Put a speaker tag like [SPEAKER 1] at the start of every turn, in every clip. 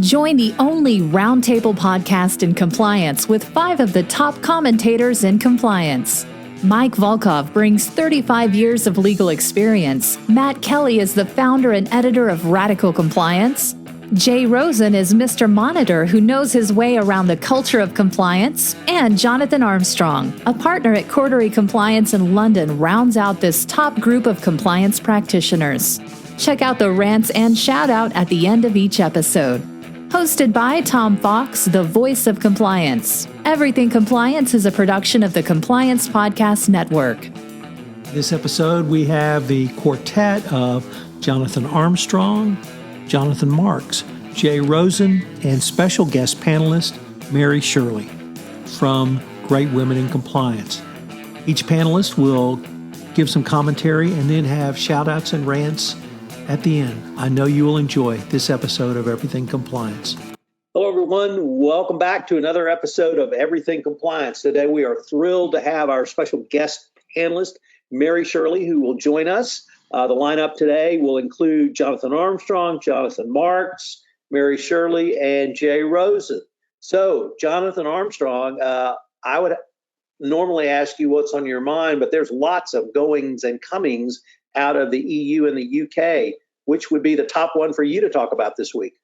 [SPEAKER 1] Join the only roundtable podcast in compliance with 5 of the top commentators in compliance. Mike Volkov brings 35 years of legal experience. Matt Kelly is the founder and editor of Radical Compliance. Jay Rosen is Mr. Monitor who knows his way around the culture of compliance. And Jonathan Armstrong, a partner at Quartet Compliance in London, rounds out this top group of compliance practitioners. Check out the rants and shout out at the end of each episode. Hosted by Tom Fox, the voice of compliance. Everything Compliance is a production of the Compliance Podcast Network.
[SPEAKER 2] This episode, we have the quartet of Jonathan Armstrong, Jonathan Marks, Jay Rosen, and special guest panelist Mary Shirley from Great Women in Compliance. Each panelist will give some commentary and then have shout-outs and rants at the end. I know you will enjoy this episode of Everything Compliance.
[SPEAKER 3] Hello, everyone. Welcome back to another episode of Everything Compliance. Today, we are thrilled to have our special guest panelist, Mary Shirley, who will join us. The lineup today will include Jonathan Armstrong, Jonathan Marks, Mary Shirley, and Jay Rosen. So, Jonathan Armstrong, I would normally ask you what's on your mind, but there's lots of goings and comings out of the EU and the UK. Which would be the top one for you to talk about this week?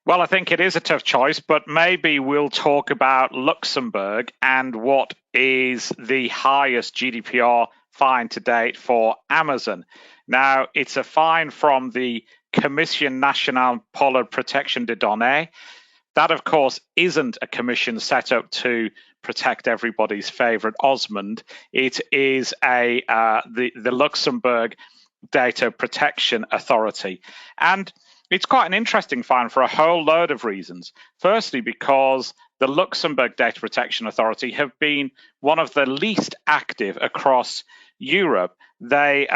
[SPEAKER 4] Well, I think it is a tough choice, but maybe we'll talk about Luxembourg and what is the highest GDPR fine to date for Amazon. Now, it's a fine from the Commission Nationale pour la Protection des Données. That, of course, isn't a commission set up to protect everybody's favorite Osmond. It is the Luxembourg Data Protection Authority. And it's quite an interesting fine for a whole load of reasons. Firstly, because the Luxembourg Data Protection Authority have been one of the least active across Europe. They've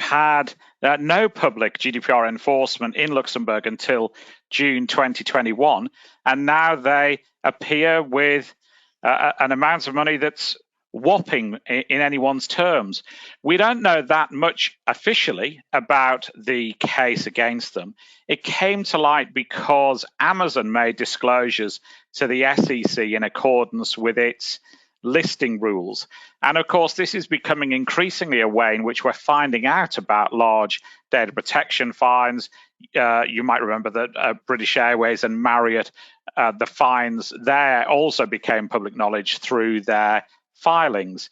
[SPEAKER 4] had no public GDPR enforcement in Luxembourg until June 2021, and now they appear with an amount of money that's whopping in anyone's terms. We don't know that much officially about the case against them. It came to light because Amazon made disclosures to the SEC in accordance with its listing rules. And of course, this is becoming increasingly a way in which we're finding out about large data protection fines. You might remember that British Airways and Marriott, the fines there also became public knowledge through their filings.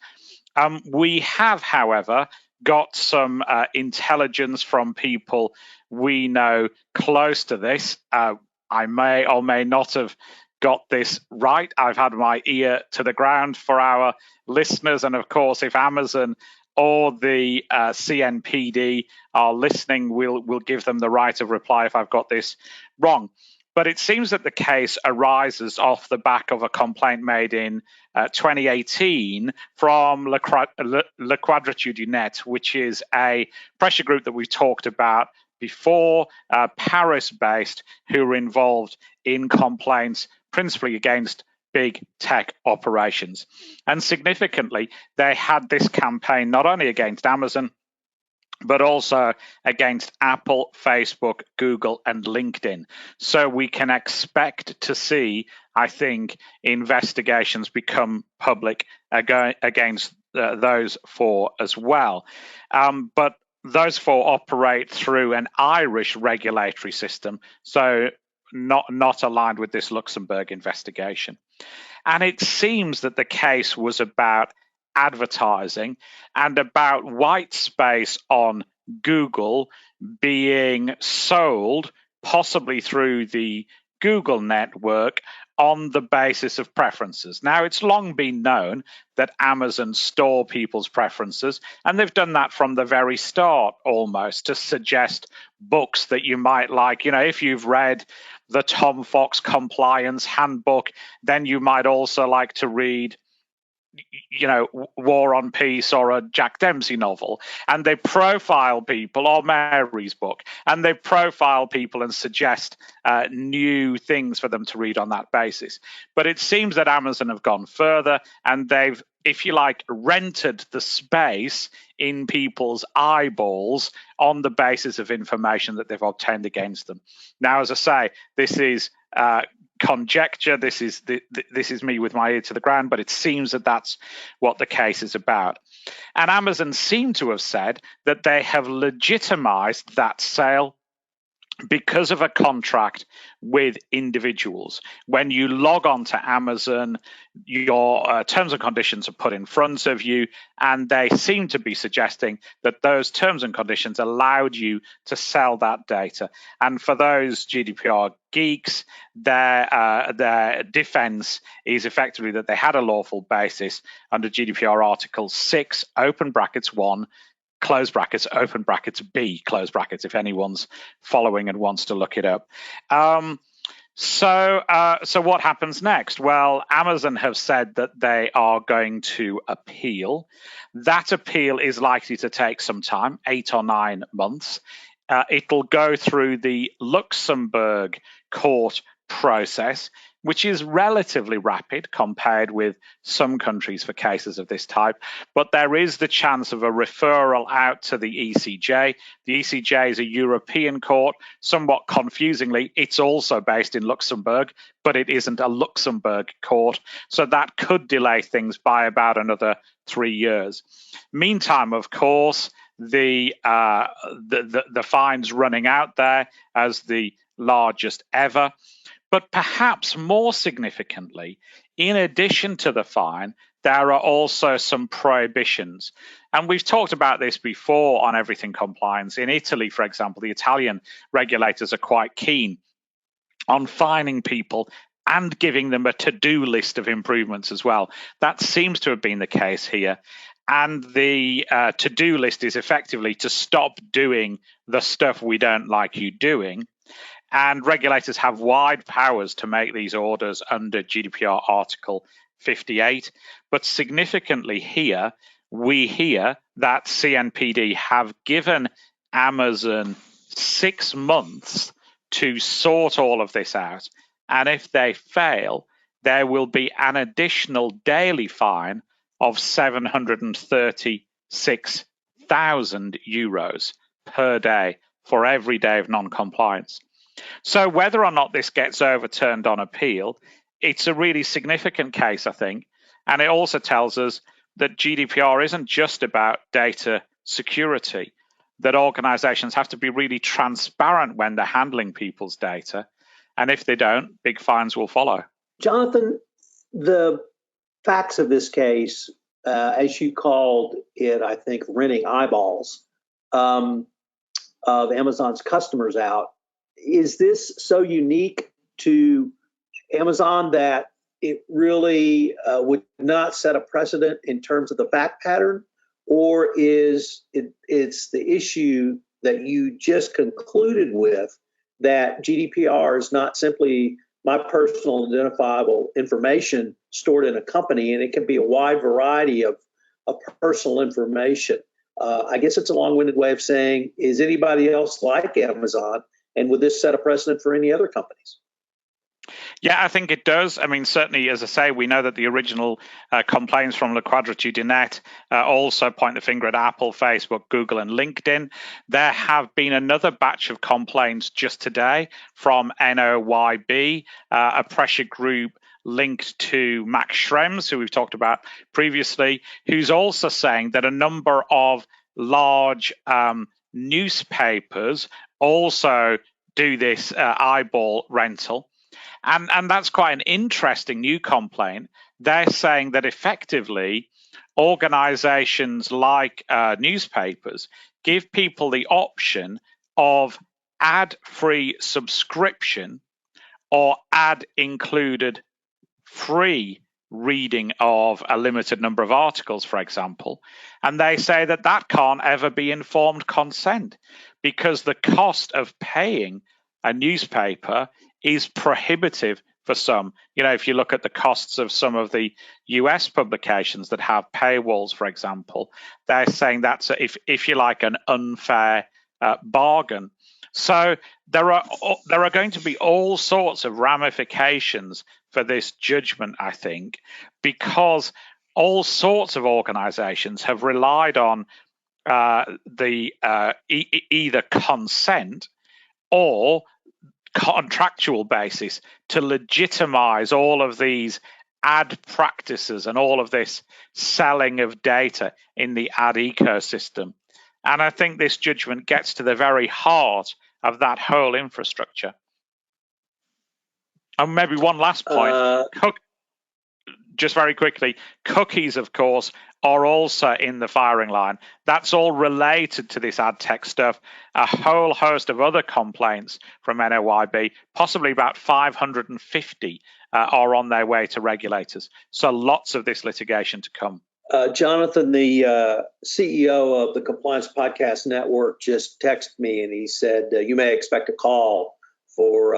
[SPEAKER 4] We have, however, got some intelligence from people we know close to this. I may or may not have got this right. I've had my ear to the ground for our listeners. And of course, if Amazon or the CNPD are listening, we'll give them the right of reply if I've got this wrong. But it seems that the case arises off the back of a complaint made in 2018 from La Quadrature du Net, which is a pressure group that we've talked about before, Paris-based, who were involved in complaints principally against big tech operations. And significantly, they had this campaign not only against Amazon, but also against Apple, Facebook, Google, and LinkedIn. So we can expect to see, I think, investigations become public against those 4 as well. But those 4 operate through an Irish regulatory system, so not aligned with this Luxembourg investigation. And it seems that the case was about advertising and about white space on Google being sold, possibly through the Google network, on the basis of preferences. Now, it's long been known that Amazon store people's preferences, and they've done that from the very start almost to suggest books that you might like. You know, if you've read the Tom Fox Compliance Handbook, then you might also like to read War on Peace or a Jack Dempsey novel, and they profile people, or Mary's book, and they profile people and suggest new things for them to read on that basis. But it seems that Amazon have gone further, and they've if you like, rented the space in people's eyeballs on the basis of information that they've obtained against them. Now, as I say, this is conjecture. This is me with my ear to the ground, but it seems that that's what the case is about. And Amazon seem to have said that they have legitimized that sale because of a contract with individuals. When you log on to Amazon, your terms and conditions are put in front of you, and they seem to be suggesting that those terms and conditions allowed you to sell that data. And for those GDPR geeks, their defense is effectively that they had a lawful basis under GDPR Article 6, open brackets 1, close brackets, open brackets, B, close brackets, if anyone's following and wants to look it up. So what happens next? Well, Amazon have said that they are going to appeal. That appeal is likely to take some time, 8 or 9 months. It'll go through the Luxembourg court process, which is relatively rapid compared with some countries for cases of this type. But there is the chance of a referral out to the ECJ. The ECJ is a European court. Somewhat confusingly, it's also based in Luxembourg, but it isn't a Luxembourg court. So that could delay things by about another 3 years. Meantime, of course, the fine's running out there as the largest ever. But perhaps more significantly, in addition to the fine, there are also some prohibitions. And we've talked about this before on Everything Compliance. In Italy, for example, the Italian regulators are quite keen on fining people and giving them a to-do list of improvements as well. That seems to have been the case here. And the to-do list is effectively to stop doing the stuff we don't like you doing. And regulators have wide powers to make these orders under GDPR Article 58. But significantly here, we hear that CNPD have given Amazon 6 months to sort all of this out. And if they fail, there will be an additional daily fine of €736,000 per day for every day of non-compliance. So whether or not this gets overturned on appeal, it's a really significant case, I think. And it also tells us that GDPR isn't just about data security, that organizations have to be really transparent when they're handling people's data. And if they don't, big fines will follow.
[SPEAKER 3] Jonathan, the facts of this case, as you called it, I think, renting eyeballs of Amazon's customers out. Is this so unique to Amazon that it really would not set a precedent in terms of the fact pattern? Or is it's the issue that you just concluded with, that GDPR is not simply my personal identifiable information stored in a company, and it can be a wide variety of personal information? I guess it's a long-winded way of saying, is anybody else like Amazon? And would this set a precedent for any other companies?
[SPEAKER 4] Yeah, I think it does. I mean, certainly, as I say, we know that the original complaints from La Quadrature du Net also point the finger at Apple, Facebook, Google, and LinkedIn. There have been another batch of complaints just today from NOYB, a pressure group linked to Max Schrems, who we've talked about previously, who's also saying that a number of large newspapers also do this eyeball rental. And that's quite an interesting new complaint. They're saying that effectively organizations like newspapers give people the option of ad-free subscription or ad-included free reading of a limited number of articles, for example. And they say that that can't ever be informed consent, because the cost of paying a newspaper is prohibitive for some. You know, if you look at the costs of some of the US publications that have paywalls, for example, they're saying that's, if you like, an unfair bargain. So there are going to be all sorts of ramifications for this judgment, I think, because all sorts of organizations have relied on either consent or contractual basis to legitimize all of these ad practices and all of this selling of data in the ad ecosystem. And I think this judgment gets to the very heart of that whole infrastructure. And maybe one last point, just very quickly, cookies, of course, are also in the firing line. That's all related to this ad tech stuff. A whole host of other complaints from NOYB, possibly about 550, are on their way to regulators. So lots of this litigation to come.
[SPEAKER 3] Jonathan, the CEO of the Compliance Podcast Network, just texted me and he said, you may expect a call for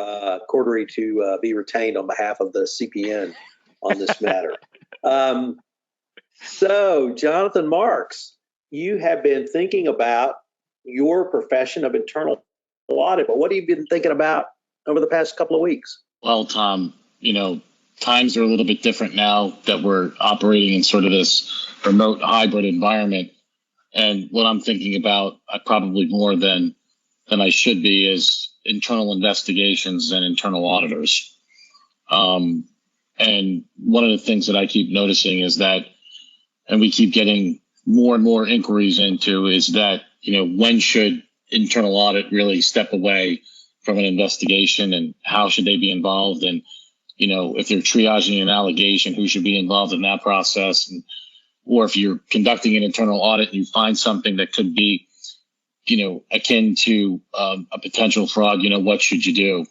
[SPEAKER 3] Cordery to be retained on behalf of the CPN on this matter. So, Jonathan Marks, you have been thinking about your profession of internal audit, but what have you been thinking about over the past couple of weeks?
[SPEAKER 5] Well, Tom, times are a little bit different now that we're operating in sort of this remote hybrid environment. And what I'm thinking about, probably more than I should be, is internal investigations and internal auditors. And one of the things that I keep noticing is that, and we keep getting more and more inquiries into, is that, when should internal audit really step away from an investigation, and how should they be involved? And, if they're triaging an allegation, who should be involved in that process? And, or if you're conducting an internal audit and you find something that could be, akin to a potential fraud, what should you do?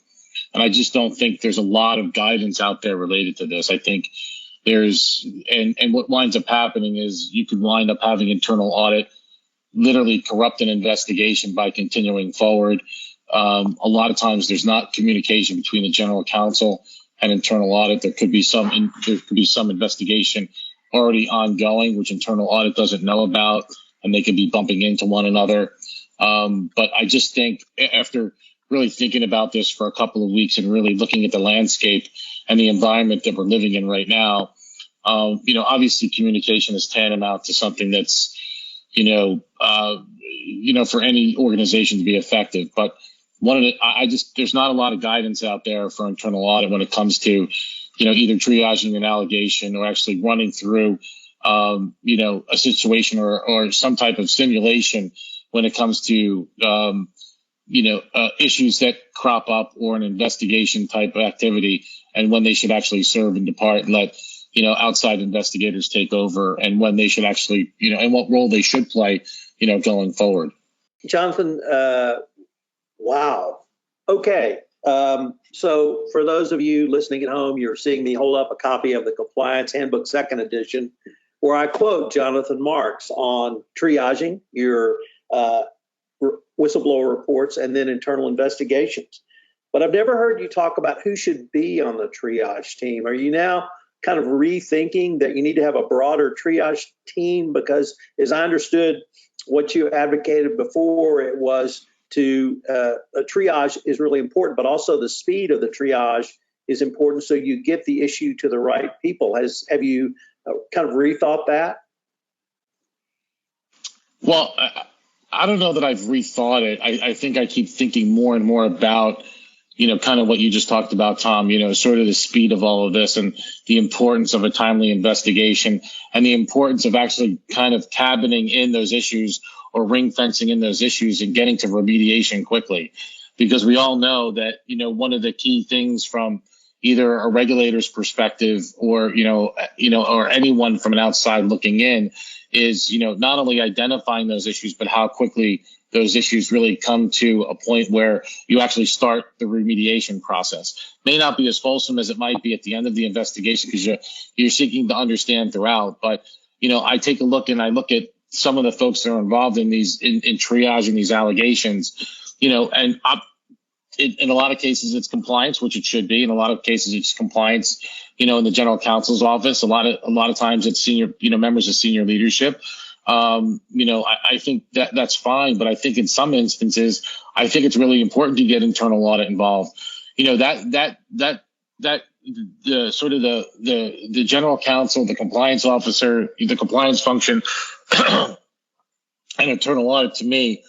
[SPEAKER 5] And I just don't think there's a lot of guidance out there related to this. I think there's, and what winds up happening is you could wind up having internal audit literally corrupt an investigation by continuing forward. A lot of times there's not communication between the general counsel and internal audit. There could be some investigation already ongoing, which internal audit doesn't know about, and they could be bumping into one another. But I just think, after really thinking about this for a couple of weeks and really looking at the landscape and the environment that we're living in right now, obviously communication is tantamount to something that's, for any organization to be effective. But there's not a lot of guidance out there for internal audit when it comes to, either triaging an allegation or actually running through, a situation or some type of simulation when it comes to, issues that crop up, or an investigation type of activity, and when they should actually serve and depart and let, outside investigators take over, and when they should actually, and what role they should play, going forward.
[SPEAKER 3] Jonathan, wow. Okay. So for those of you listening at home, you're seeing me hold up a copy of the Compliance Handbook 2nd edition, where I quote Jonathan Marks on triaging your whistleblower reports and then internal investigations. But I've never heard you talk about who should be on the triage team. Are you now kind of rethinking that you need to have a broader triage team? Because as I understood what you advocated before, it was to a triage is really important, but also the speed of the triage is important, so you get the issue to the right people. Have you kind of rethought that?
[SPEAKER 5] Well, I don't know that I've rethought it. I think I keep thinking more and more about, kind of what you just talked about, Tom, sort of the speed of all of this, and the importance of a timely investigation, and the importance of actually kind of cabining in those issues, or ring fencing in those issues, and getting to remediation quickly. Because we all know that, one of the key things from either a regulator's perspective or, or anyone from an outside looking in is, not only identifying those issues, but how quickly those issues really come to a point where you actually start the remediation process. May not be as fulsome as it might be at the end of the investigation, because you're seeking to understand throughout. But, I take a look, and I look at some of the folks that are involved in triaging these allegations, and in a lot of cases it's compliance, which it should be. In a lot of cases it's compliance, in the general counsel's office. A lot of times it's senior, members of senior leadership. I think that's fine, but I think in some instances, I think it's really important to get internal audit involved. That that the sort of the general counsel, the compliance officer, the compliance function, and internal audit to me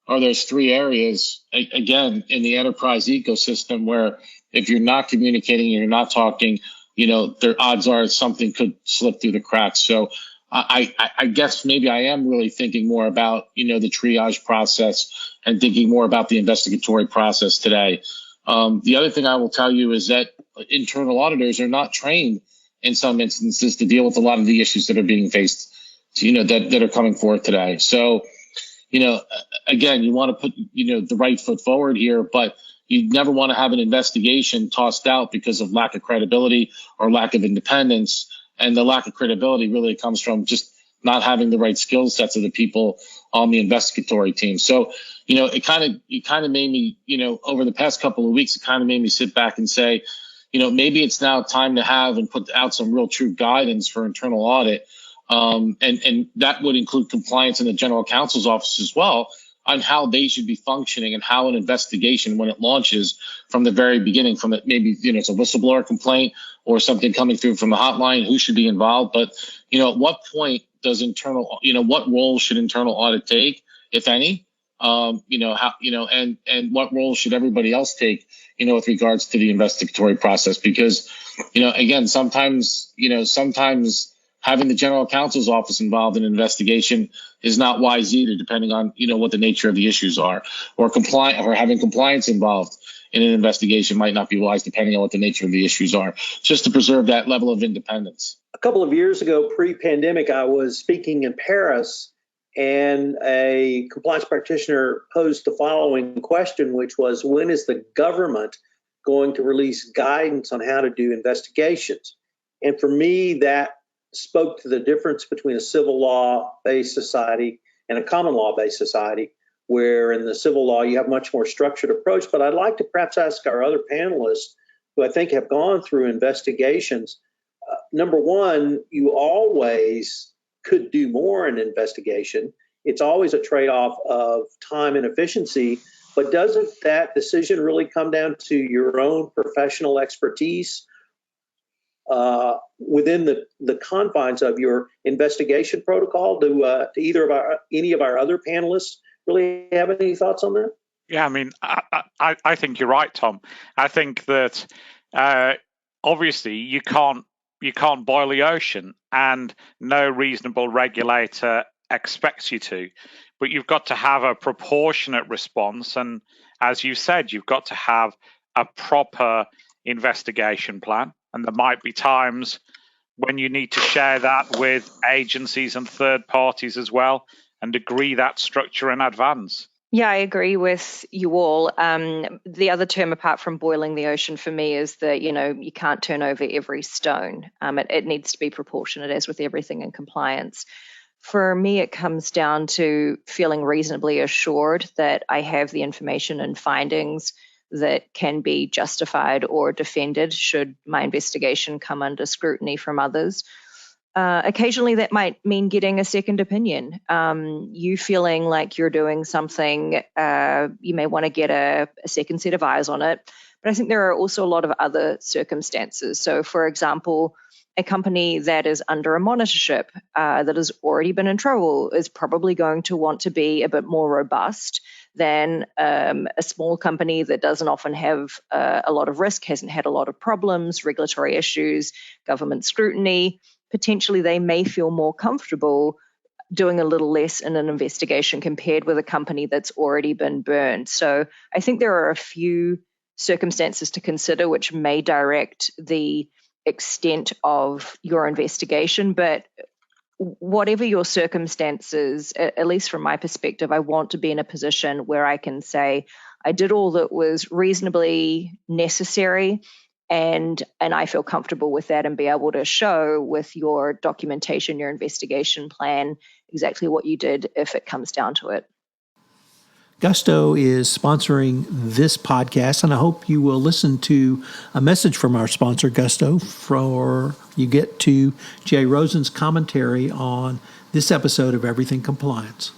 [SPEAKER 5] are those three areas, again, in the enterprise ecosystem where if you're not communicating, you're not talking, their odds are something could slip through the cracks. So I guess maybe I am really thinking more about, the triage process and thinking more about the investigatory process today. The other thing I will tell you is that internal auditors are not trained in some instances to deal with a lot of the issues that are being faced, that are coming forth today. So, again, you want to put, the right foot forward here, but you never want to have an investigation tossed out because of lack of credibility or lack of independence. And the lack of credibility really comes from just not having the right skill sets of the people on the investigatory team. So, it kind of made me, over the past couple of weeks, it kind of made me sit back and say, maybe it's now time to have and put out some real true guidance for internal audit. And that would include compliance in the general counsel's office as well, on how they should be functioning and how an investigation, when it launches from the very beginning, from maybe, it's a whistleblower complaint or something coming through from the hotline, who should be involved. But, at what point does what role should internal audit take, if any? And what role should everybody else take, with regards to the investigatory process? Because, again, sometimes having the general counsel's office involved in an investigation is not wise either, depending on, what the nature of the issues are, or having compliance involved in an investigation might not be wise, depending on what the nature of the issues are, just to preserve that level of independence.
[SPEAKER 3] A couple of years ago, pre-pandemic, I was speaking in Paris, and a compliance practitioner posed the following question, which was, when is the government going to release guidance on how to do investigations? And for me, that spoke to the difference between a civil law-based society and a common law-based society, where in the civil law you have a much more structured approach. But I'd like to perhaps ask our other panelists, who I think have gone through investigations, number one, you always could do more in investigation. It's always a trade-off of time and efficiency, but doesn't that decision really come down to your own professional expertise within the confines of your investigation protocol? Do any of our other panelists really have any thoughts on that?
[SPEAKER 4] Yeah, I mean, I think you're right, Tom. I think that obviously you can't boil the ocean, and no reasonable regulator expects you to. But you've got to have a proportionate response, and as you said, you've got to have a proper investigation plan. And there might be times when you need to share that with agencies and third parties as well, and agree that structure in advance.
[SPEAKER 6] Yeah, I agree with you all. The other term, apart from boiling the ocean, for me is that, you can't turn over every stone. It needs to be proportionate, as with everything in compliance. For me, it comes down to feeling reasonably assured that I have the information and findings that can be justified or defended should my investigation come under scrutiny from others. Occasionally, that might mean getting a second opinion. You feeling like you're doing something, you may want to get a second set of eyes on it. But I think there are also a lot of other circumstances. So, for example, a company that is under a monitorship that has already been in trouble is probably going to want to be a bit more robust than a small company that doesn't often have a lot of risk, hasn't had a lot of problems, regulatory issues, government scrutiny. Potentially they may feel more comfortable doing a little less in an investigation compared with a company that's already been burned. So I think there are a few circumstances to consider which may direct the extent of your investigation. But whatever your circumstances, at least from my perspective, I want to be in a position where I can say I did all that was reasonably necessary, and I feel comfortable with that, and be able to show with your documentation, your investigation plan, exactly what you did if it comes down to it.
[SPEAKER 2] Gusto is sponsoring this podcast, and I hope you will listen to a message from our sponsor, Gusto, before you get to Jay Rosen's commentary on this episode of Everything Compliance.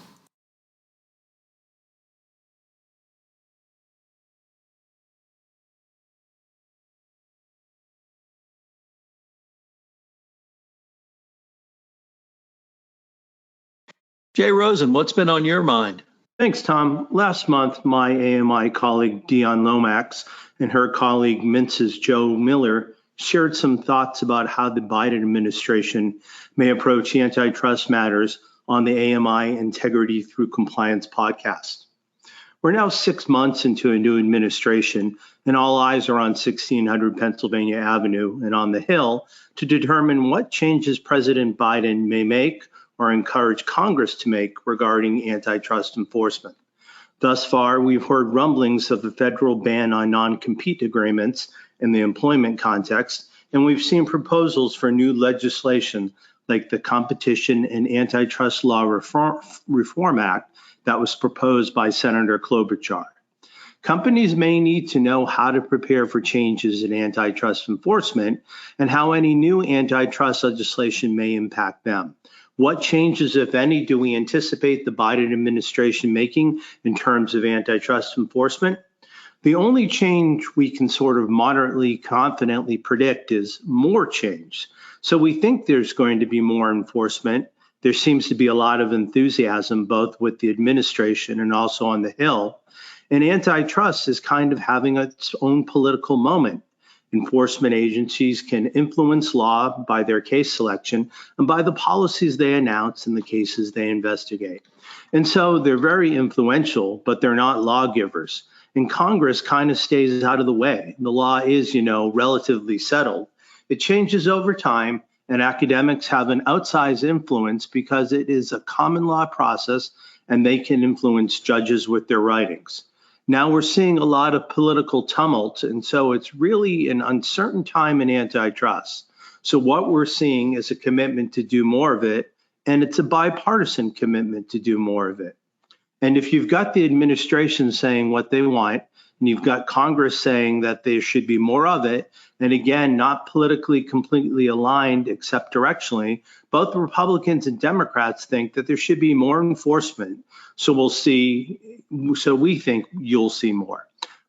[SPEAKER 2] Jay Rosen, what's been on your mind?
[SPEAKER 7] Thanks, Tom. Last month, my AMI colleague Dion Lomax and her colleague Mintz's Joe Miller shared some thoughts about how the Biden administration may approach antitrust matters on the AMI Integrity Through Compliance podcast. We're now 6 months into a new administration, and all eyes are on 1600 Pennsylvania Avenue and on the Hill to determine what changes President Biden may make or encourage Congress to make regarding antitrust enforcement. Thus far, we've heard rumblings of a federal ban on non-compete agreements in the employment context, and we've seen proposals for new legislation like the Competition and Antitrust Law Reform Act that was proposed by Senator Klobuchar. Companies may need to know how to prepare for changes in antitrust enforcement and how any new antitrust legislation may impact them. What changes, if any, do we anticipate the Biden administration making in terms of antitrust enforcement? The only change we can sort of moderately confidently predict is more change. So we think there's going to be more enforcement. There seems to be a lot of enthusiasm, both with the administration and also on the Hill. And antitrust is kind of having its own political moment. Enforcement agencies can influence law by their case selection and by the policies they announce in the cases they investigate. And so they're very influential, but they're not lawgivers. And Congress kind of stays out of the way. The law is, relatively settled. It changes over time, and academics have an outsized influence because it is a common law process and they can influence judges with their writings. Now we're seeing a lot of political tumult, and so it's really an uncertain time in antitrust. So what we're seeing is a commitment to do more of it, and it's a bipartisan commitment to do more of it. And if you've got the administration saying what they want, and you've got Congress saying that there should be more of it, and again, not politically completely aligned except directionally, both Republicans and Democrats think that there should be more enforcement. So we think you'll see more.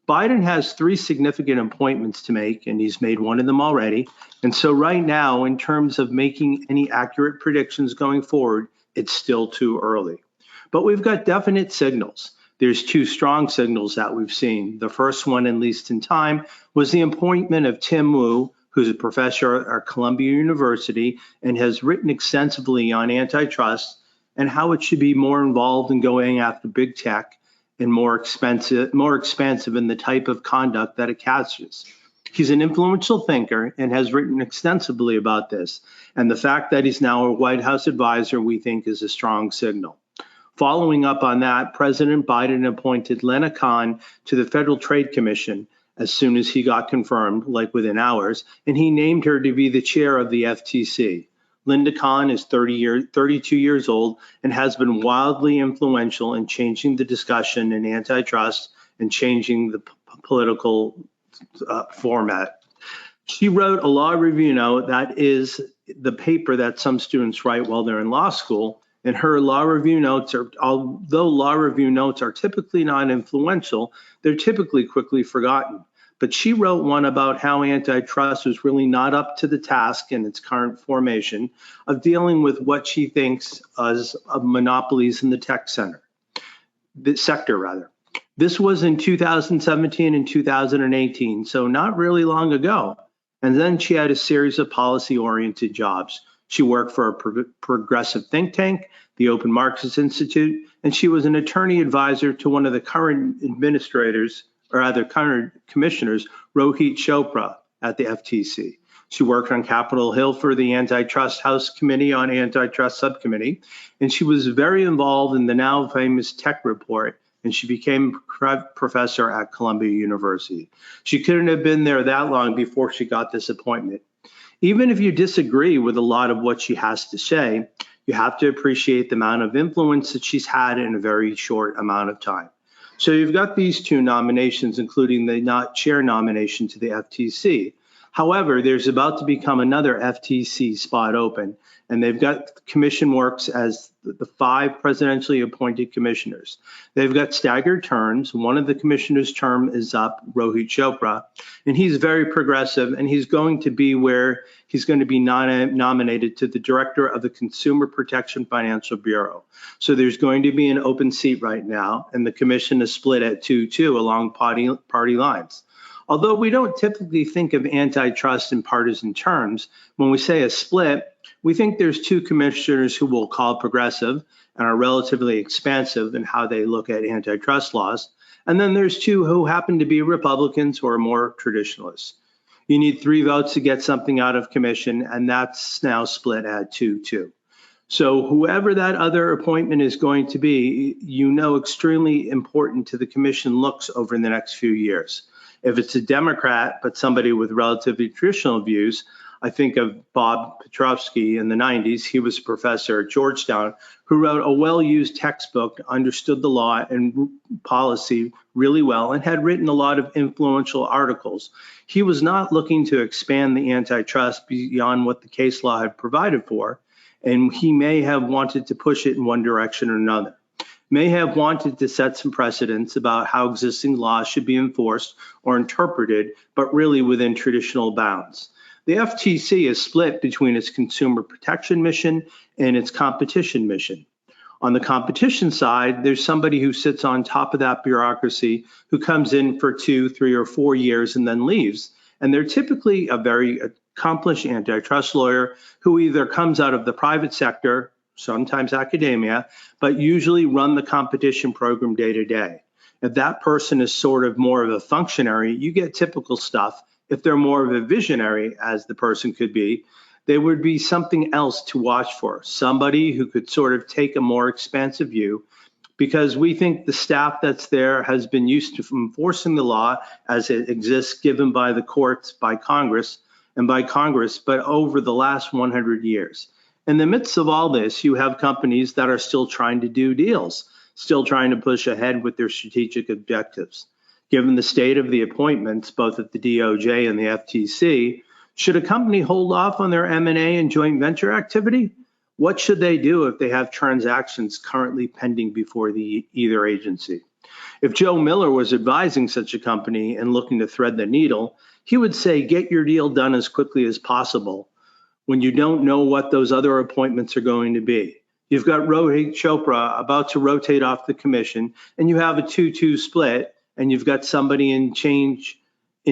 [SPEAKER 7] Biden has 3 significant appointments to make, and he's made one of them already. And so right now, in terms of making any accurate predictions going forward, it's still too early. But we've got definite signals. There's 2 strong signals that we've seen. The first one, at least in time, was the appointment of Tim Wu, who's a professor at Columbia University and has written extensively on antitrust and how it should be more involved in going after big tech and more expansive in the type of conduct that it catches. He's an influential thinker and has written extensively about this. And the fact that he's now a White House advisor, we think, is a strong signal. Following up on that, President Biden appointed Lena Khan to the Federal Trade Commission as soon as he got confirmed, like within hours, and he named her to be the chair of the FTC. Lena Khan is 32 years old and has been wildly influential in changing the discussion in antitrust and changing the political format. She wrote a law review note, that is the paper that some students write while they're in law school. And her law review notes although law review notes are typically not influential, they're typically quickly forgotten. But she wrote one about how antitrust was really not up to the task in its current formation of dealing with what she thinks as monopolies in the tech sector. This was in 2017 and 2018, so not really long ago. And then she had a series of policy-oriented jobs. She worked for a progressive think tank, the Open Markets Institute, and she was an attorney advisor to one of the current current commissioners, Rohit Chopra, at the FTC. She worked on Capitol Hill for the Antitrust House Committee on Antitrust Subcommittee, and she was very involved in the now famous Tech Report, and she became professor at Columbia University. She couldn't have been there that long before she got this appointment. Even if you disagree with a lot of what she has to say, you have to appreciate the amount of influence that she's had in a very short amount of time. So you've got these 2 nominations, including the chair nomination to the FTC. However, there's about to become another FTC spot open, and they've got commission works as the 5 presidentially appointed commissioners. They've got staggered terms. One of the commissioners' term is up, Rohit Chopra, and he's very progressive, and he's going to be where he's going to be nominated to the director of the Consumer Protection Financial Bureau. So there's going to be an open seat right now, and the commission is split at 2-2 along party lines. Although we don't typically think of antitrust in partisan terms, when we say a split, we think there's 2 commissioners who we'll call progressive and are relatively expansive in how they look at antitrust laws. And then there's 2 who happen to be Republicans or more traditionalists. You need 3 votes to get something out of commission, and that's now split at 2-2. So whoever that other appointment is going to be, extremely important to the commission looks over the next few years. If it's a Democrat, but somebody with relatively traditional views, I think of Bob Petrovsky in the 90s. He was a professor at Georgetown who wrote a well-used textbook, understood the law and policy really well, and had written a lot of influential articles. He was not looking to expand the antitrust beyond what the case law had provided for, and he may have wanted to push it in one direction or another. May have wanted to set some precedents about how existing laws should be enforced or interpreted, but really within traditional bounds. The FTC is split between its consumer protection mission and its competition mission. On the competition side, there's somebody who sits on top of that bureaucracy who comes in for 2, 3, or 4 years and then leaves. And they're typically a very accomplished antitrust lawyer who either comes out of the private sector, sometimes academia, but usually run the competition program day to day. If that person is sort of more of a functionary, you get typical stuff. If they're more of a visionary, as the person could be, there would be something else to watch for, somebody who could sort of take a more expansive view, because we think the staff that's there has been used to enforcing the law as it exists, given by the courts, by Congress, but over the last 100 years. In the midst of all this, you have companies that are still trying to do deals, still trying to push ahead with their strategic objectives. Given the state of the appointments, both at the DOJ and the FTC, should a company hold off on their M&A and joint venture activity? What should they do if they have transactions currently pending before either agency? If Joe Miller was advising such a company and looking to thread the needle, he would say, get your deal done as quickly as possible when you don't know what those other appointments are going to be. You've got Rohit Chopra about to rotate off the commission, and you have a 2-2 split, and you've got somebody in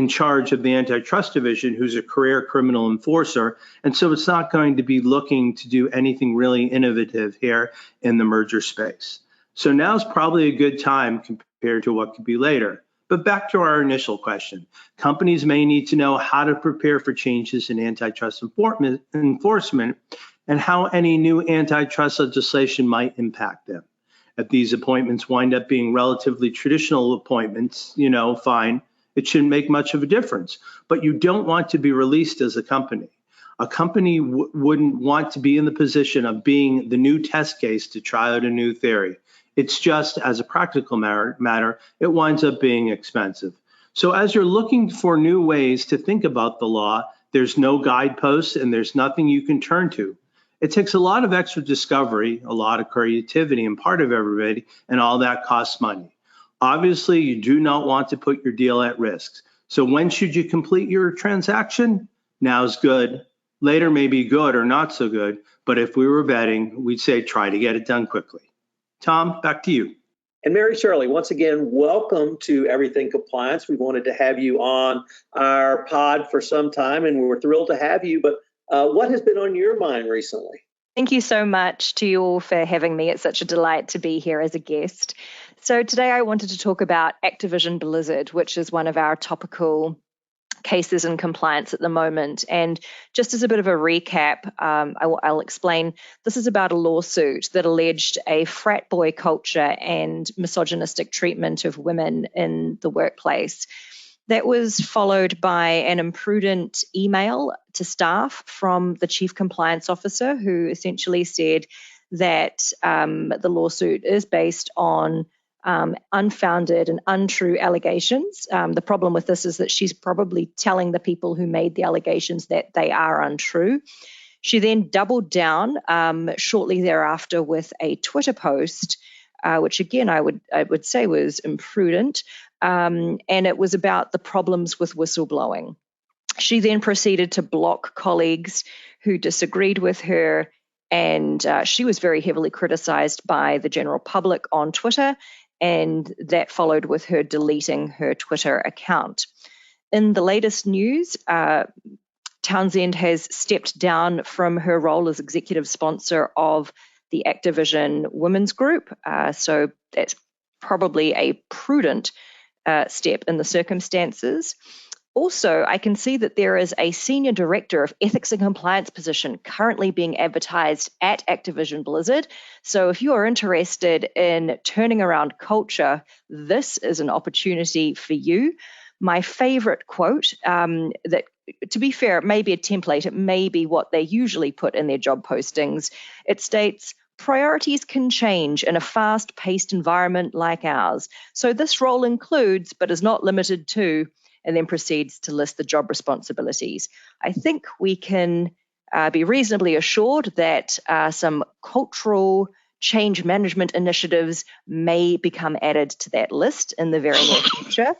[SPEAKER 7] charge of the antitrust division who's a career criminal enforcer. And so it's not going to be looking to do anything really innovative here in the merger space. So now's probably a good time compared to what could be later. But back to our initial question, companies may need to know how to prepare for changes in antitrust enforcement and how any new antitrust legislation might impact them. If these appointments wind up being relatively traditional appointments, fine, it shouldn't make much of a difference. But you don't want to be released as a company. A company wouldn't want to be in the position of being the new test case to try out a new theory. It's just, as a practical matter, it winds up being expensive. So as you're looking for new ways to think about the law, there's no guideposts and there's nothing you can turn to. It takes a lot of extra discovery, a lot of creativity on part of everybody, and all that costs money. Obviously, you do not want to put your deal at risk. So when should you complete your transaction? Now's good. Later may be good or not so good, but if we were betting, we'd say try to get it done quickly. Tom, back to you.
[SPEAKER 3] And Mary Shirley, once again, welcome to Everything Compliance. We wanted to have you on our pod for some time, and we're thrilled to have you. But what has been on your mind recently?
[SPEAKER 6] Thank you so much to you all for having me. It's such a delight to be here as a guest. So today I wanted to talk about Activision Blizzard, which is one of our topical cases in compliance at the moment. And just as a bit of a recap, I'll explain. This is about a lawsuit that alleged a frat boy culture and misogynistic treatment of women in the workplace. That was followed by an imprudent email to staff from the chief compliance officer, who essentially said that the lawsuit is based on unfounded and untrue allegations. The problem with this is that she's probably telling the people who made the allegations that they are untrue. She then doubled down shortly thereafter with a Twitter post, which again I would say was imprudent, and it was about the problems with whistleblowing. She then proceeded to block colleagues who disagreed with her, and she was very heavily criticized by the general public on Twitter, and that followed with her deleting her Twitter account. In the latest news, Townsend has stepped down from her role as executive sponsor of the Activision Women's Group, so that's probably a prudent step in the circumstances. Also, I can see that there is a senior director of ethics and compliance position currently being advertised at Activision Blizzard. So if you are interested in turning around culture, this is an opportunity for you. My favorite quote, that to be fair, it may be a template, it may be what they usually put in their job postings. It states, "Priorities can change in a fast-paced environment like ours. So this role includes, but is not limited to," and then proceeds to list the job responsibilities. I think we can be reasonably assured that some cultural change management initiatives may become added to that list in the very near future.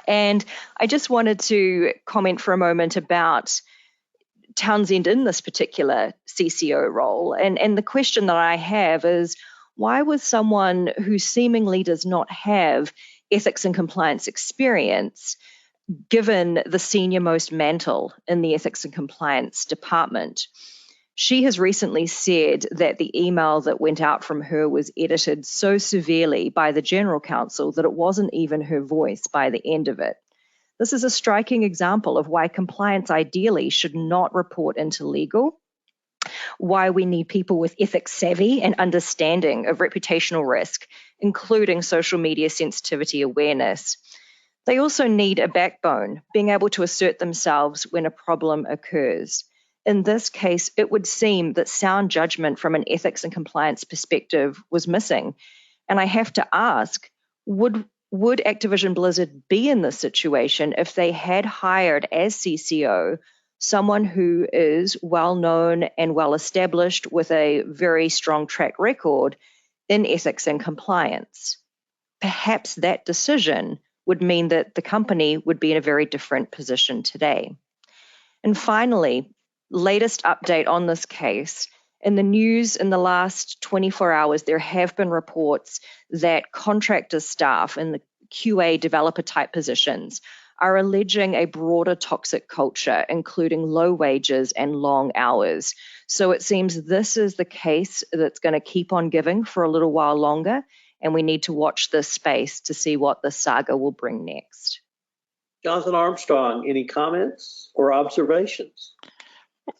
[SPEAKER 6] And I just wanted to comment for a moment about Townsend in this particular CCO role. And the question that I have is, why was someone who seemingly does not have ethics and compliance experience given the senior-most mantle in the ethics and compliance department? She has recently said that the email that went out from her was edited so severely by the general counsel that it wasn't even her voice by the end of it. This is a striking example of why compliance ideally should not report into legal, why we need people with ethics savvy and understanding of reputational risk, including social media sensitivity awareness. They also need a backbone, being able to assert themselves when a problem occurs. In this case, it would seem that sound judgment from an ethics and compliance perspective was missing. And I have to ask, would Activision Blizzard be in this situation if they had hired as CCO someone who is well-known and well-established with a very strong track record in ethics and compliance? Perhaps that decision would mean that the company would be in a very different position today. And finally, latest update on this case. In the news in the last 24 hours, there have been reports that contractor staff in the QA developer type positions are alleging a broader toxic culture, including low wages and long hours. So it seems this is the case that's going to keep on giving for a little while longer, and we need to watch this space to see what the saga will bring next.
[SPEAKER 3] Jonathan Armstrong, any comments or observations?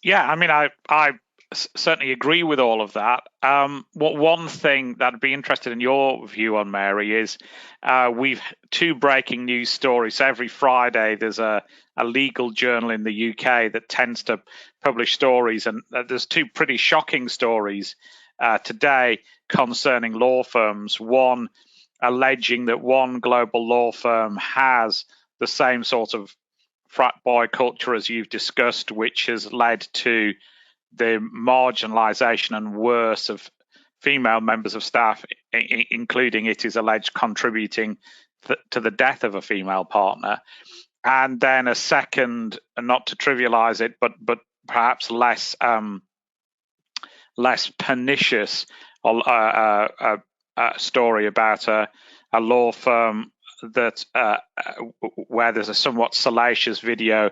[SPEAKER 4] Yeah, I mean, I certainly agree with all of that. One thing that I'd be interested in your view on, Mary, is we've two breaking news stories. Every Friday, there's a legal journal in the UK that tends to publish stories, and there's two pretty shocking stories today concerning law firms. One alleging that one global law firm has the same sort of frat boy culture as you've discussed, which has led to the marginalization and worse of female members of staff, including, it is alleged, contributing to the death of a female partner. And then a second, not to trivialize it, but perhaps less pernicious story about a law firm that where there's a somewhat salacious video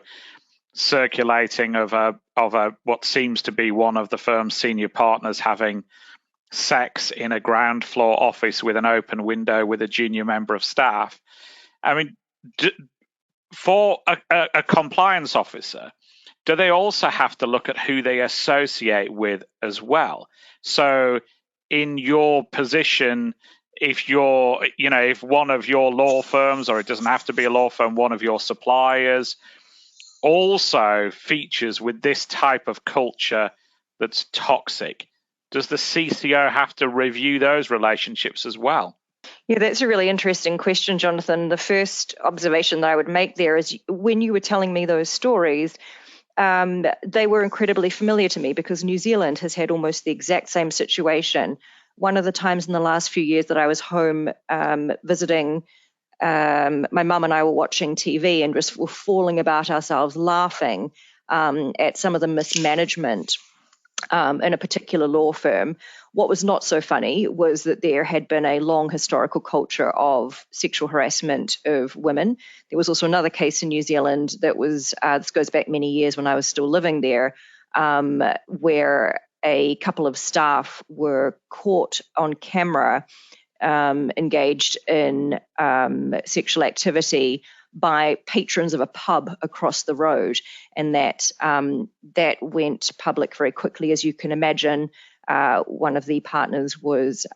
[SPEAKER 4] circulating of what seems to be one of the firm's senior partners having sex in a ground floor office with an open window with a junior member of staff. I mean, for a compliance officer, do they also have to look at who they associate with as well? So in your position, if one of your law firms, or it doesn't have to be a law firm, one of your suppliers also features with this type of culture that's toxic, does the CCO have to review those relationships as well?
[SPEAKER 6] Yeah, that's a really interesting question, Jonathan. The first observation that I would make there is when you were telling me those stories, they were incredibly familiar to me because New Zealand has had almost the exact same situation. One of the times in the last few years that I was home visiting, my mum and I were watching TV and just were falling about ourselves laughing at some of the mismanagement in a particular law firm. What was not so funny was that there had been a long historical culture of sexual harassment of women. There was also another case in New Zealand that was, this goes back many years when I was still living there, where a couple of staff were caught on camera engaged in sexual activity by patrons of a pub across the road, and that went public very quickly, as you can imagine. One of the partners was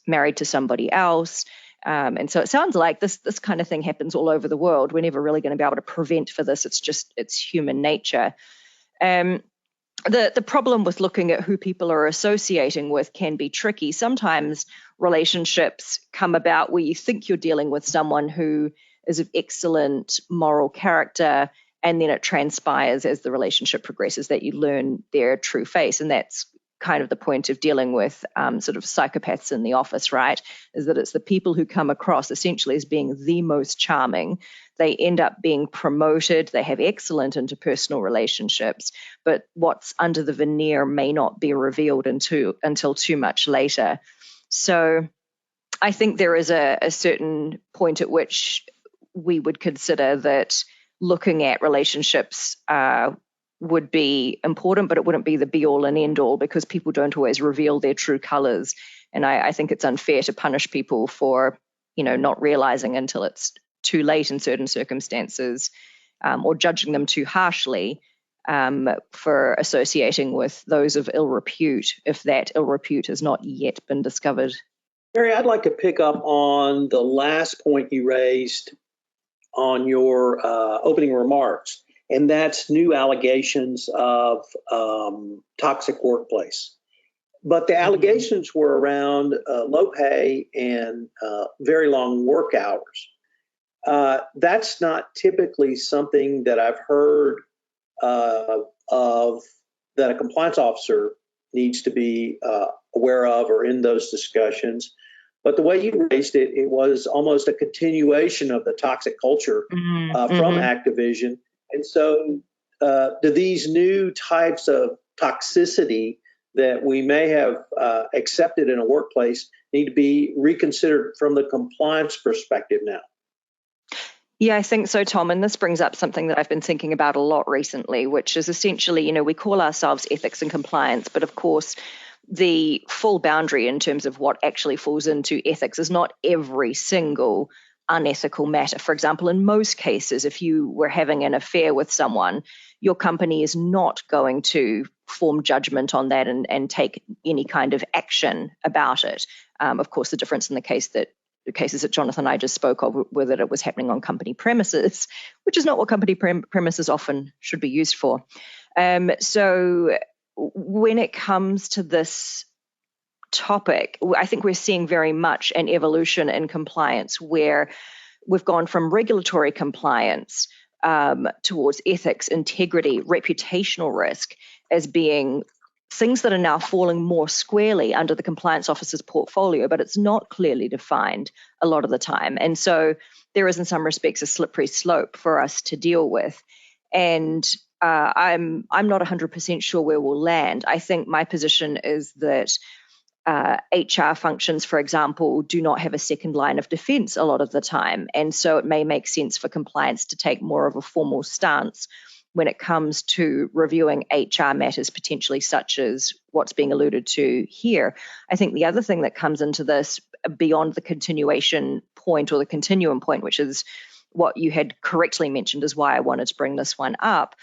[SPEAKER 6] married to somebody else, and so it sounds like this kind of thing happens all over the world. We're never really going to be able to prevent for this. It's human nature. The problem with looking at who people are associating with can be tricky. Sometimes relationships come about where you think you're dealing with someone who is of excellent moral character, and then it transpires as the relationship progresses that you learn their true face. And that's kind of the point of dealing with sort of psychopaths in the office, right? Is that it's the people who come across essentially as being the most charming. They end up being promoted. They have excellent interpersonal relationships, but what's under the veneer may not be revealed until too much later. So I think there is a certain point at which we would consider that looking at relationships would be important, but it wouldn't be the be-all and end-all because people don't always reveal their true colors. And I think it's unfair to punish people for, not realizing until it's too late in certain circumstances, or judging them too harshly for associating with those of ill repute, if that ill repute has not yet been discovered.
[SPEAKER 3] Mary, I'd like to pick up on the last point you raised on your opening remarks, and that's new allegations of toxic workplace. But the allegations were around low pay and very long work hours. That's not typically something that I've heard of that a compliance officer needs to be aware of or in those discussions. But the way you raised it, it was almost a continuation of the toxic culture from Activision. And so do these new types of toxicity that we may have accepted in a workplace need to be reconsidered from the compliance perspective now?
[SPEAKER 6] Yeah, I think so, Tom. And this brings up something that I've been thinking about a lot recently, which is essentially, we call ourselves ethics and compliance, but of course, the full boundary in terms of what actually falls into ethics is not every single unethical matter. For example, in most cases, if you were having an affair with someone, your company is not going to form judgment on that and take any kind of action about it. Of course, the difference in the cases that Jonathan and I just spoke of were that it was happening on company premises, which is not what company premises often should be used for. So when it comes to this topic, I think we're seeing very much an evolution in compliance where we've gone from regulatory compliance towards ethics, integrity, reputational risk as being things that are now falling more squarely under the compliance officer's portfolio, but it's not clearly defined a lot of the time. And so there is in some respects a slippery slope for us to deal with. And I'm not 100% sure where we'll land. I think my position is that HR functions, for example, do not have a second line of defense a lot of the time. And so it may make sense for compliance to take more of a formal stance when it comes to reviewing HR matters, potentially such as what's being alluded to here. I think the other thing that comes into this beyond the continuation point or the continuum point, which is what you had correctly mentioned is why I wanted to bring this one up,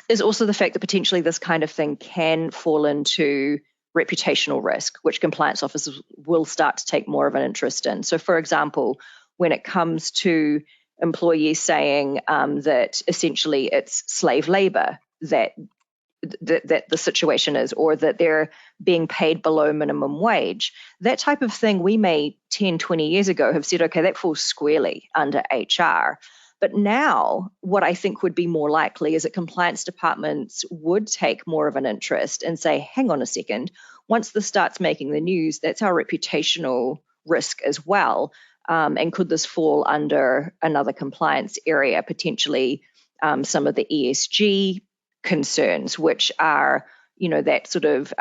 [SPEAKER 6] is also the fact that potentially this kind of thing can fall into reputational risk, which compliance officers will start to take more of an interest in. So, for example, when it comes to employees saying that essentially it's slave labor that that the situation is, or that they're being paid below minimum wage. That type of thing, we may 10, 20 years ago have said, okay, that falls squarely under HR. But now what I think would be more likely is that compliance departments would take more of an interest and say, hang on a second, once this starts making the news, that's our reputational risk as well. And could this fall under another compliance area, potentially some of the ESG concerns, which are, that sort of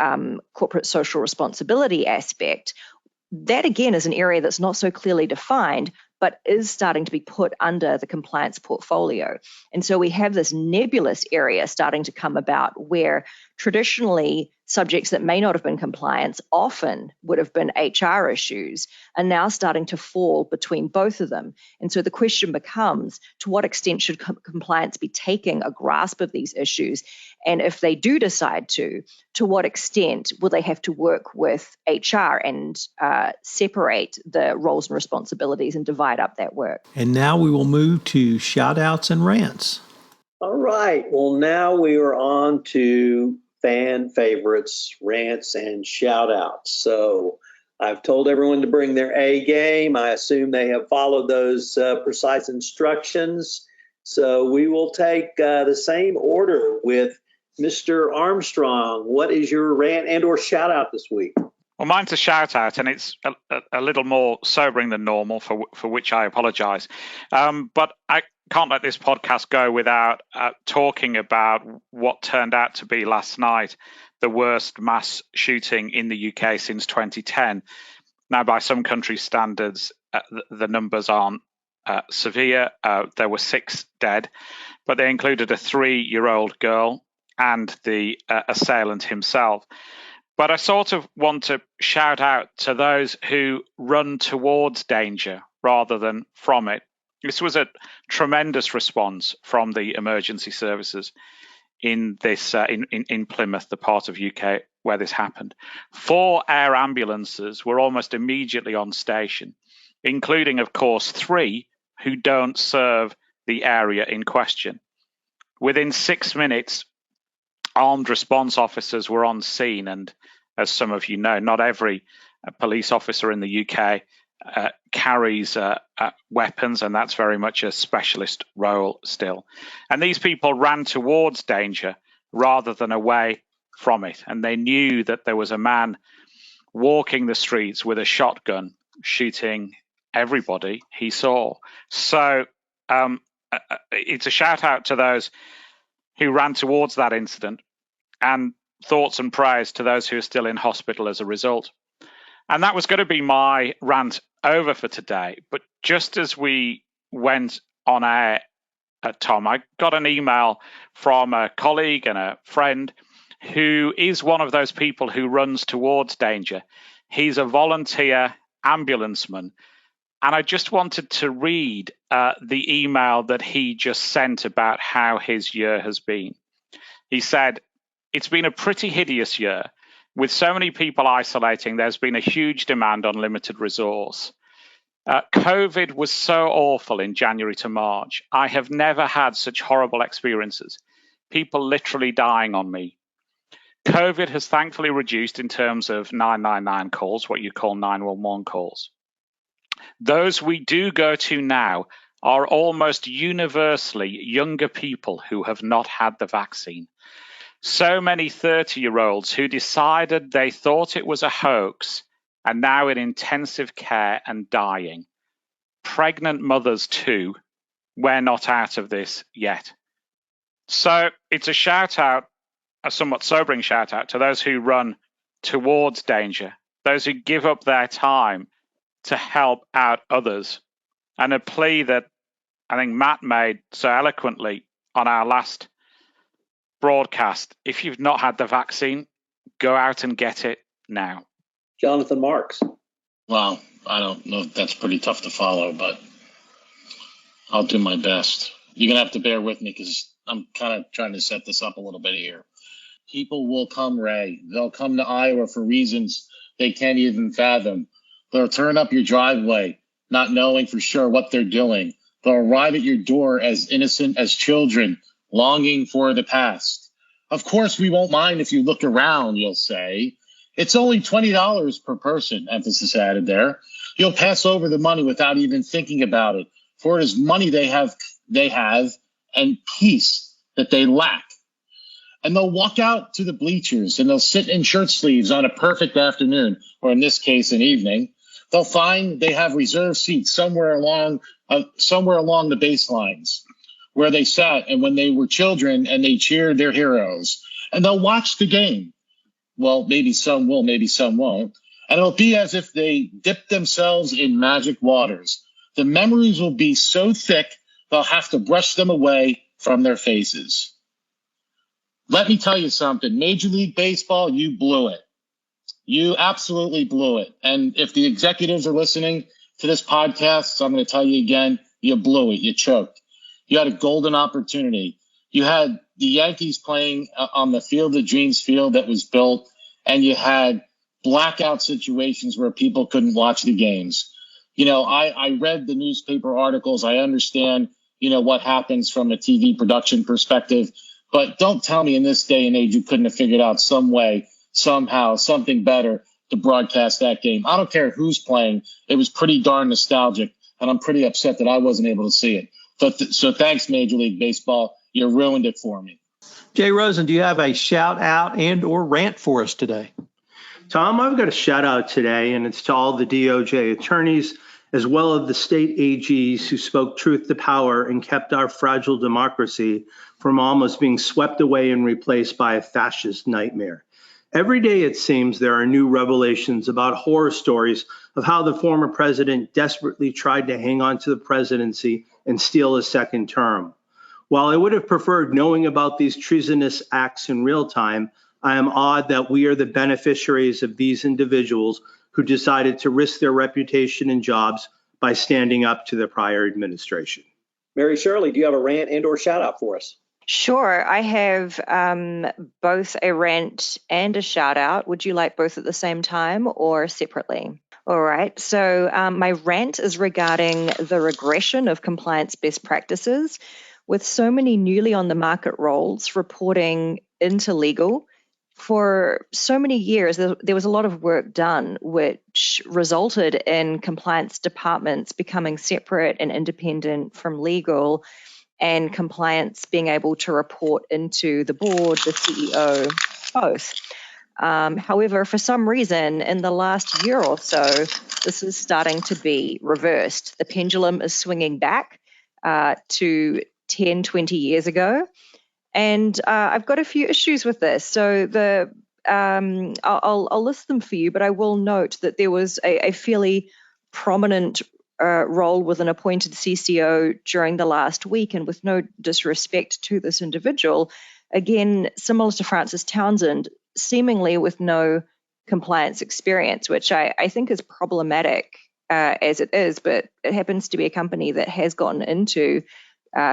[SPEAKER 6] corporate social responsibility aspect. That, again, is an area that's not so clearly defined, but is starting to be put under the compliance portfolio. And so we have this nebulous area starting to come about where traditionally subjects that may not have been compliance, often would have been HR issues, are now starting to fall between both of them. And so the question becomes, to what extent should compliance be taking a grasp of these issues? And if they do decide to what extent will they have to work with HR and separate the roles and responsibilities and divide up that work?
[SPEAKER 2] And now we will move to shout outs and rants.
[SPEAKER 3] All right. Well, now we are on to fan favorites, rants, and shout outs. So I've told everyone to bring their A game. I assume they have followed those precise instructions. So we will take the same order with Mr. Armstrong. What is your rant and or shout out this week?
[SPEAKER 4] Well, mine's a shout out, and it's a little more sobering than normal, for which I apologise. But I can't let this podcast go without talking about what turned out to be last night the worst mass shooting in the UK since 2010. Now, by some country standards, the numbers aren't severe. There were 6 dead, but they included a 3-year-old girl and the assailant himself. But I sort of want to shout out to those who run towards danger rather than from it. This was a tremendous response from the emergency services in this in Plymouth, the part of UK where this happened. 4 air ambulances were almost immediately on station, including, of course, 3 who don't serve the area in question. Within 6 minutes, armed response officers were on scene, and as some of you know, not every police officer in the UK carries weapons, and that's very much a specialist role still. And these people ran towards danger rather than away from it, and they knew that there was a man walking the streets with a shotgun shooting everybody he saw. So it's a shout out to those who ran towards that incident, and thoughts and prayers to those who are still in hospital as a result. And that was going to be my rant over for today. But just as we went on air, Tom, I got an email from a colleague and a friend who is one of those people who runs towards danger. He's a volunteer ambulanceman. And I just wanted to read the email that he just sent about how his year has been. He said, "It's been a pretty hideous year. With so many people isolating, there's been a huge demand on limited resource. COVID was so awful in January to March. I have never had such horrible experiences. People literally dying on me. COVID has thankfully reduced in terms of 999 calls, what you call 911 calls. Those we do go to now are almost universally younger people who have not had the vaccine. So many 30-year-olds who decided they thought it was a hoax are now in intensive care and dying. Pregnant mothers too. We're not out of this yet." So it's a shout out, a somewhat sobering shout out to those who run towards danger, those who give up their time to help out others, and a plea that I think Matt made so eloquently on our last broadcast. If you've not had the vaccine, go out and get it now.
[SPEAKER 3] Jonathan Marks.
[SPEAKER 5] Well, I don't know if that's pretty tough to follow, but I'll do my best. You're going to have to bear with me because I'm kind of trying to set this up a little bit here. People will come, Ray. They'll come to Iowa for reasons they can't even fathom. They'll turn up your driveway, not knowing for sure what they're doing. They'll arrive at your door as innocent as children, longing for the past. Of course, we won't mind if you look around, you'll say. It's only $20 per person, emphasis added there. You'll pass over the money without even thinking about it, for it is money they have, and peace that they lack. And they'll walk out to the bleachers and they'll sit in shirt sleeves on a perfect afternoon, or in this case, an evening. They'll find they have reserved seats somewhere along the baselines where they sat and when they were children and they cheered their heroes. And they'll watch the game. Well, maybe some will, maybe some won't. And it'll be as if they dipped themselves in magic waters. The memories will be so thick, they'll have to brush them away from their faces. Let me tell you something. Major League Baseball, you blew it. You absolutely blew it. And if the executives are listening to this podcast, so I'm going to tell you again, you blew it. You choked. You had a golden opportunity. You had the Yankees playing on the Field of Dreams field that was built, and you had blackout situations where people couldn't watch the games. You know, I read the newspaper articles. I understand, what happens from a TV production perspective. But don't tell me in this day and age you couldn't have figured out some way, somehow, something better to broadcast that game. I don't care who's playing. It was pretty darn nostalgic, and I'm pretty upset that I wasn't able to see it. So thanks, Major League Baseball. You ruined it for me.
[SPEAKER 2] Jay Rosen, do you have a shout out and or rant for us today?
[SPEAKER 7] Tom, I've got a shout out today, and it's to all the DOJ attorneys as well as the state AGs who spoke truth to power and kept our fragile democracy from almost being swept away and replaced by a fascist nightmare. Every day, it seems, there are new revelations about horror stories of how the former president desperately tried to hang on to the presidency and steal a second term. While I would have preferred knowing about these treasonous acts in real time, I am awed that we are the beneficiaries of these individuals who decided to risk their reputation and jobs by standing up to the prior administration.
[SPEAKER 3] Mary Shirley, do you have a rant and or shout out for us?
[SPEAKER 6] Sure. I have both a rant and a shout out. Would you like both at the same time or separately? All right. So my rant is regarding the regression of compliance best practices. With so many newly on the market roles reporting into legal, for so many years, there was a lot of work done, which resulted in compliance departments becoming separate and independent from legal, and compliance being able to report into the board, the CEO, both. However, for some reason, in the last year or so, this is starting to be reversed. The pendulum is swinging back to 10, 20 years ago. And I've got a few issues with this. So I'll list them for you, but I will note that there was a fairly prominent role with an appointed CCO during the last week, and with no disrespect to this individual, again, similar to Francis Townsend, seemingly with no compliance experience, which I think is problematic as it is, but it happens to be a company that has gotten into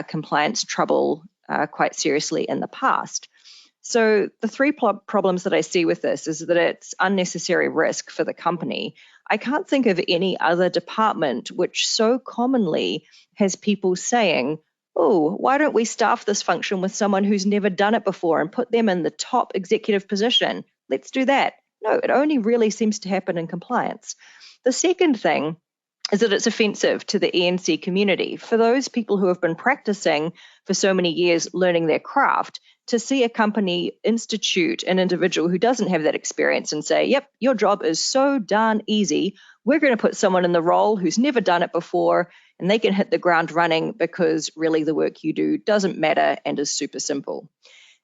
[SPEAKER 6] compliance trouble quite seriously in the past. So the three problems that I see with this is that it's unnecessary risk for the company. I can't think of any other department which so commonly has people saying, oh, why don't we staff this function with someone who's never done it before and put them in the top executive position? Let's do that. No, it only really seems to happen in compliance. The second thing is that it's offensive to the ENC community. For those people who have been practicing for so many years learning their craft, to see a company institute an individual who doesn't have that experience and say, yep, your job is so darn easy, we're going to put someone in the role who's never done it before, and they can hit the ground running because really the work you do doesn't matter and is super simple.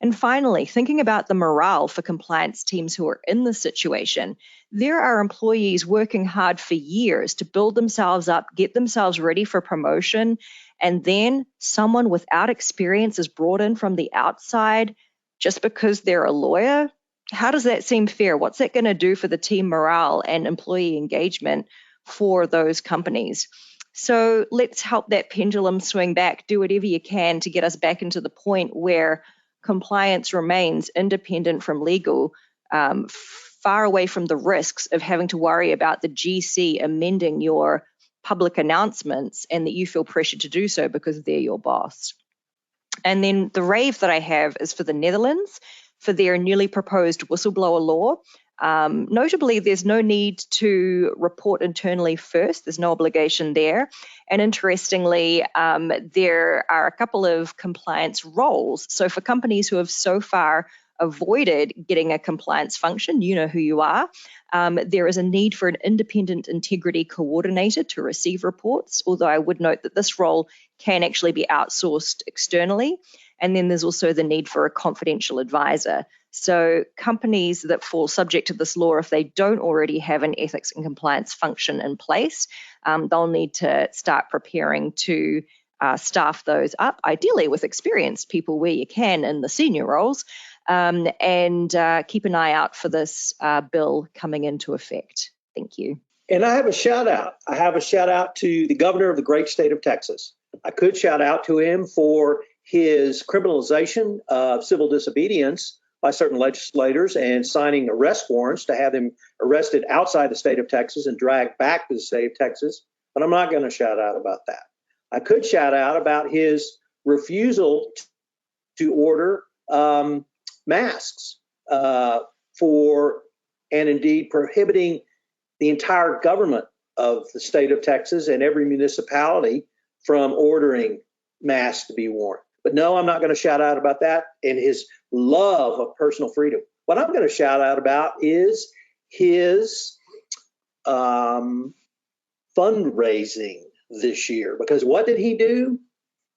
[SPEAKER 6] And finally, thinking about the morale for compliance teams who are in this situation, there are employees working hard for years to build themselves up, get themselves ready for promotion, and then someone without experience is brought in from the outside just because they're a lawyer. How does that seem fair? What's that going to do for the team morale and employee engagement for those companies? So let's help that pendulum swing back. Do whatever you can to get us back into the point where compliance remains independent from legal, far away from the risks of having to worry about the GC amending your public announcements and that you feel pressured to do so because they're your boss. And then the rave that I have is for the Netherlands. for their newly proposed whistleblower law. Notably, there's no need to report internally first. There's no obligation there. And interestingly, there are a couple of compliance roles. So for companies who have so far avoided getting a compliance function, you know who you are, there is a need for an independent integrity coordinator to receive reports, although I would note that this role can actually be outsourced externally. And then there's also the need for a confidential advisor. So companies that fall subject to this law, if they don't already have an ethics and compliance function in place, they'll need to start preparing to staff those up, ideally with experienced people where you can in the senior roles, and keep an eye out for this bill coming into effect. Thank you.
[SPEAKER 3] And I have a shout out. I have a shout out to the governor of the great state of Texas. I could shout out to him for his criminalization of civil disobedience by certain legislators and signing arrest warrants to have them arrested outside the state of Texas and dragged back to the state of Texas. But I'm not going to shout out about that. I could shout out about his refusal to order masks for, and indeed prohibiting the entire government of the state of Texas and every municipality from ordering masks to be worn. But no, I'm not going to shout out about that and his love of personal freedom. What I'm going to shout out about is his fundraising this year. Because what did he do?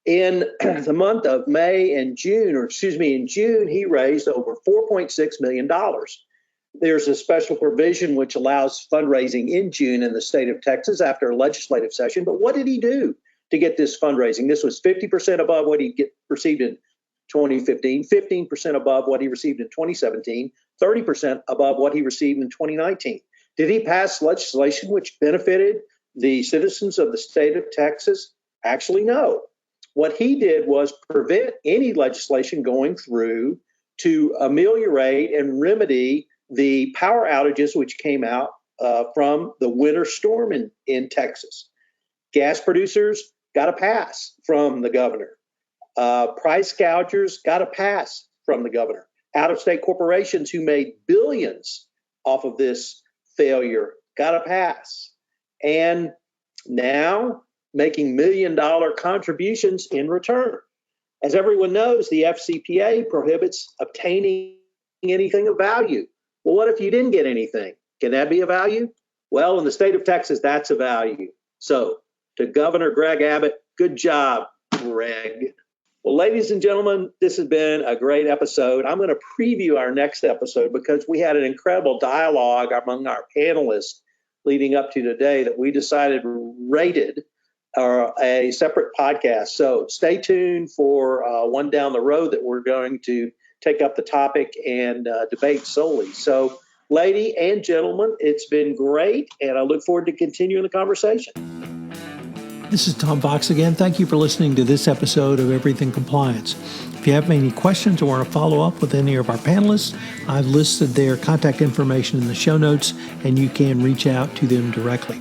[SPEAKER 3] In the month of in June, he raised over $4.6 million. There's a special provision which allows fundraising in June in the state of Texas after a legislative session. But what did he do to get this fundraising? This was 50% above what he received in 2015, 15% above what he received in 2017, 30% above what he received in 2019. Did he pass legislation which benefited the citizens of the state of Texas? Actually, no. What he did was prevent any legislation going through to ameliorate and remedy the power outages which came out from the winter storm in Texas. Gas producers got a pass from the governor. Price gougers got a pass from the governor. Out-of-state corporations who made billions off of this failure got a pass. And now making million-dollar contributions in return. As everyone knows, the FCPA prohibits obtaining anything of value. Well, what if you didn't get anything? Can that be a value? Well, in the state of Texas, that's a value. So to Governor Greg Abbott, good job, Greg. Well, ladies and gentlemen, this has been a great episode. I'm going to preview our next episode because we had an incredible dialogue among our panelists leading up to today that we decided rated a separate podcast. So stay tuned for one down the road that we're going to take up the topic and debate solely. So, lady and gentlemen, it's been great, and I look forward to continuing the conversation.
[SPEAKER 2] This is Tom Fox again. Thank you for listening to this episode of Everything Compliance. If you have any questions or want to follow up with any of our panelists, I've listed their contact information in the show notes, and you can reach out to them directly.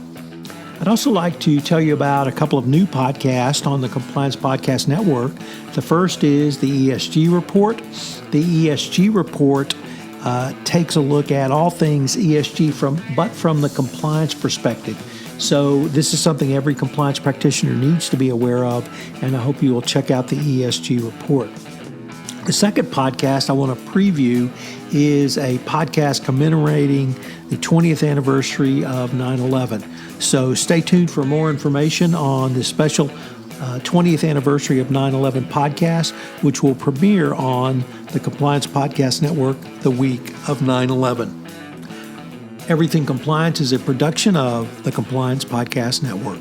[SPEAKER 2] I'd also like to tell you about a couple of new podcasts on the Compliance Podcast Network. The first is the ESG Report. The ESG Report takes a look at all things ESG from the compliance perspective. So this is something every compliance practitioner needs to be aware of, and I hope you will check out the ESG Report. The second podcast I want to preview is a podcast commemorating the 20th anniversary of 9/11. So stay tuned for more information on the special 20th anniversary of 9/11 podcast, which will premiere on the Compliance Podcast Network the week of 9/11. Everything Compliance is a production of the Compliance Podcast Network.